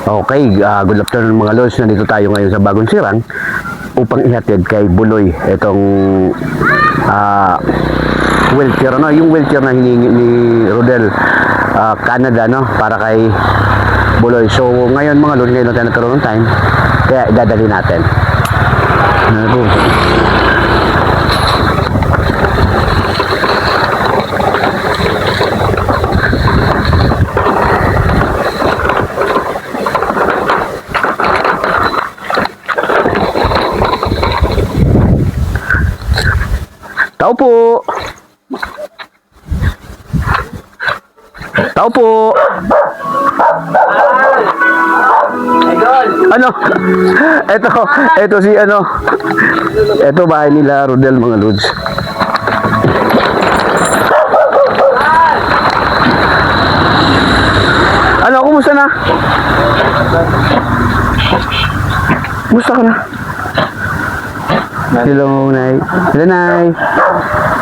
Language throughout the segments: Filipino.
Okay, good afternoon mga lods. Nandito tayo ngayon sa Bagong Sirang upang ihatid kay Buloy itong wheelchair, no? Yung wheelchair na hiningi ni Rodel Canada, no? Para kay Buloy. So ngayon mga lods, ngayon na tayo nagkaroon ng time, kaya idadali natin. Tao po. Tao po. Ano? Ito si ano? Ito bahay nila Rodel mga lods. Ano, kumusta na? Kumusta ka na? Hello, Nay. Hello, Nay.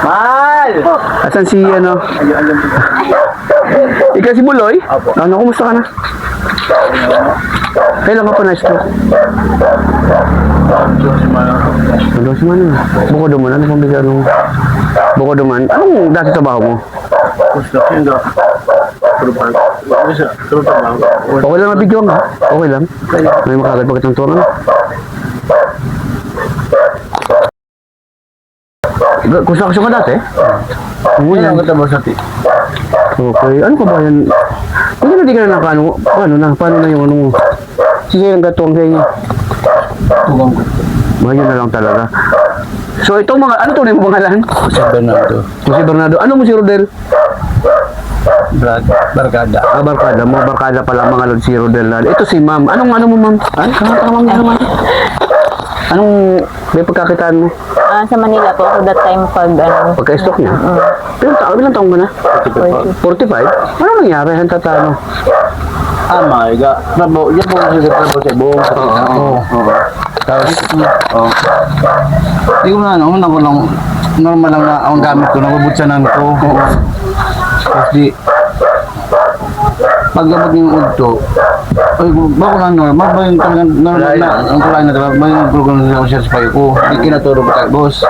Mahal! Asan si ano? Ikaw si Buloy? Ano, kumusta ka na? Kailan ka pa na-stroke? Ano si Mano? Bukod duman, ano pang bigyan nung... Bukod duman, anong dati trabaho mo? Okay lang na video nga. Okay lang. May makagad pagkat ng tuwan. Construction ka dati? Wala ang kataba sa ti. Okay. Ano ka ba yan? Kung hindi ka na nakano, paano na yung ano mo? Sige lang gatuang sa inyo. Tugang ko. Yun na lang talaga. So itong mga, ano tunay mo pangalan? Si Bernardo. Si Bernardo. Ano mo si Rodel? Barkada. Barkada. Mga barkada pala mga lord si Rodel. Ito si ma'am. Anong ano mo ma'am? Ay, ma'am naman. Anong may pagkakitaan mo? Sa Manila po ako that time Pagka-stock niya? Ilang taong ka na? 45. Ano nangyari? Hanta tano? My God. Yan po kasi trabaho sa buong sa tina. Oo. Tapos, hindi ko na, una ko lang, normal lang na ang gamit ko, nabubutsanan ko. Kasi, paglabag ng udto, ay, bako lang normal, ba yung talagang normal na, ang kulay na talaga, ba yung program na ako satisfy ko, hindi kinaturo ba tayo, boss.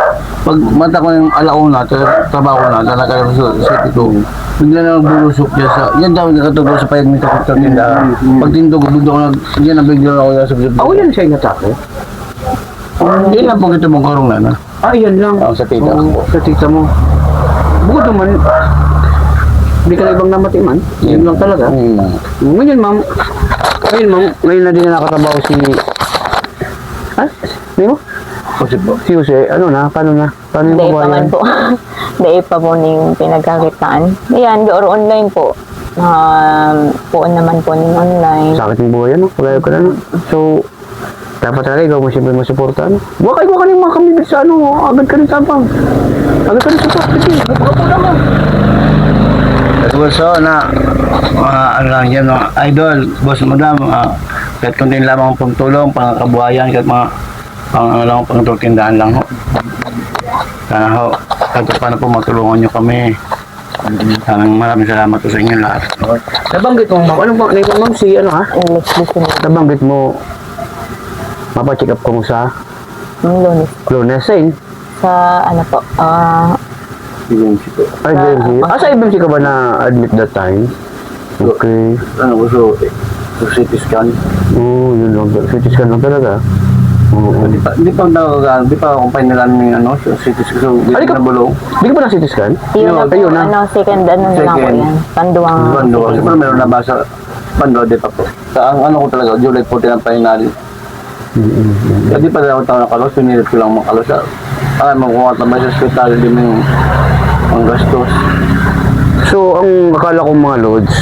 Pag mata ko yung alauna, trabaho ko na, lalakad sa city ko, bigla na bulusok dyan sa, yan daw nakaturo sa payag nito ko tindahan. Pag tindog, bigla ko na, yan ang bigla ako sa bisip. Ako yan siya inatake? Hindi lang po ito mong karong na. Yan lang. Sa tita ko. Sa tita mo. Bukod naman, hindi ka na ibang namatiman. Yun lang talaga. Ngayon ma'am, ngayon na din na nakatabaho si... Hindi mo? Kasi po. Si Jose, ano na? Paano na? Paano yung Day pa kabayan? man po. Day pa po na yung pinagkakitaan. Ayan, door online po. Puon naman po ng online. Sakit ng buhay, ano? Pagayag ka na, no? So, dapat talaga ikaw mo siyempre masuportahan. Huwag kayo ka rin mga kamibig sa ano, agad ka rin tapang. Agad ka rin sa top, sige, bukapula mo. So na, ano lang yan, mga idol, boss madam, kahit kunti lamang pong tulong, pangkabuhayan, kahit mga pangtutindahan lang ho. Sana ho, kahit paano po matulungan nyo kami. Maraming salamat po sa inyo lahat. Nabanggit mo, ma'am, ano bang, ma'am, si ano ha? English listening. Nabanggit mo, mapacheck up ko mo sa Lunes. Lunes, sa'in? Sa ano po, Emergency po. Ay, Benji. Sa IBMC ka ba na-admit that time? Okay. Ano po, so CT scan. Yun lang. CT scan lang talaga. Oo. Di pa ako pinalan ng ano, CT scan. So, di Ay, na bulong. Di ka ba na CT scan? yun na po, Ayun na. second, ano na lang po Second. yan. Panduang. Bando. Siyempre meron na basa. Bando, di pa po. Ang ano ko talaga, July 14 ang final. Hindi pa daw taon nakalos, pinilit ko lang makalos. Magkuha tambay sa hospital, hindi mo yung ang gastos. So, ang akala kong mga loads,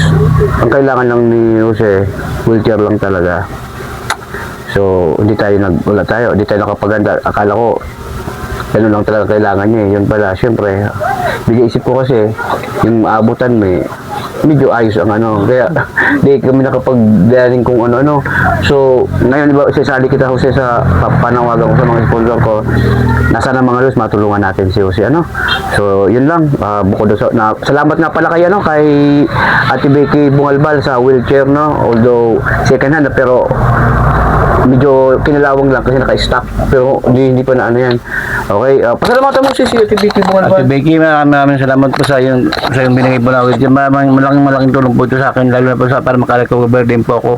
ang kailangan lang ni Jose, wheelchair lang talaga. So, hindi tayo nakapaganda. Akala ko, ganun lang talaga kailangan niya. Yun pala, syempre, bigay isip ko kasi, yung maabutan mo medyo ayos ang ano. Kaya, di kami nakapag-daring kung ano-ano. So, ngayon, diba, sasali kita, Jose, sa panawagan ko sa mga sponsor ko. Nasa na mga Luz, matulungan natin si Jose, ano. So, yun lang. Bukod doon salamat nga pala kay, kay Ate Becky Bungalbal sa wheelchair, no. Although, second hand, pero medyo kinalawang lang kasi naka-stock. Pero, hindi pa na ano yan. Okay, pasalamatan mo si Ate Becky Bungalbal. Ate Becky, maraming salamat po sa yung binigay po na wheelchair. Malaking tulong po ito sa akin, lalo na po para makarecover din po ako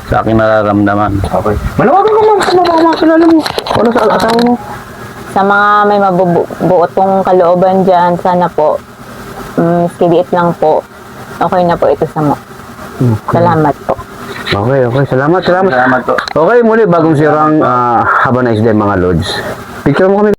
sa aking nararamdaman. Okay. Manawagan ka lang sa mga kilala mo. Ano sa asawa mo? Sa mga may mabubuot pong kalooban dyan, sana po, skiliit lang po, okay na po ito sa mo. Salamat po. Okay. Salamat. Salamat po. Okay, muli, bagong sirang have a nice day mga Lods. Picture mo kami.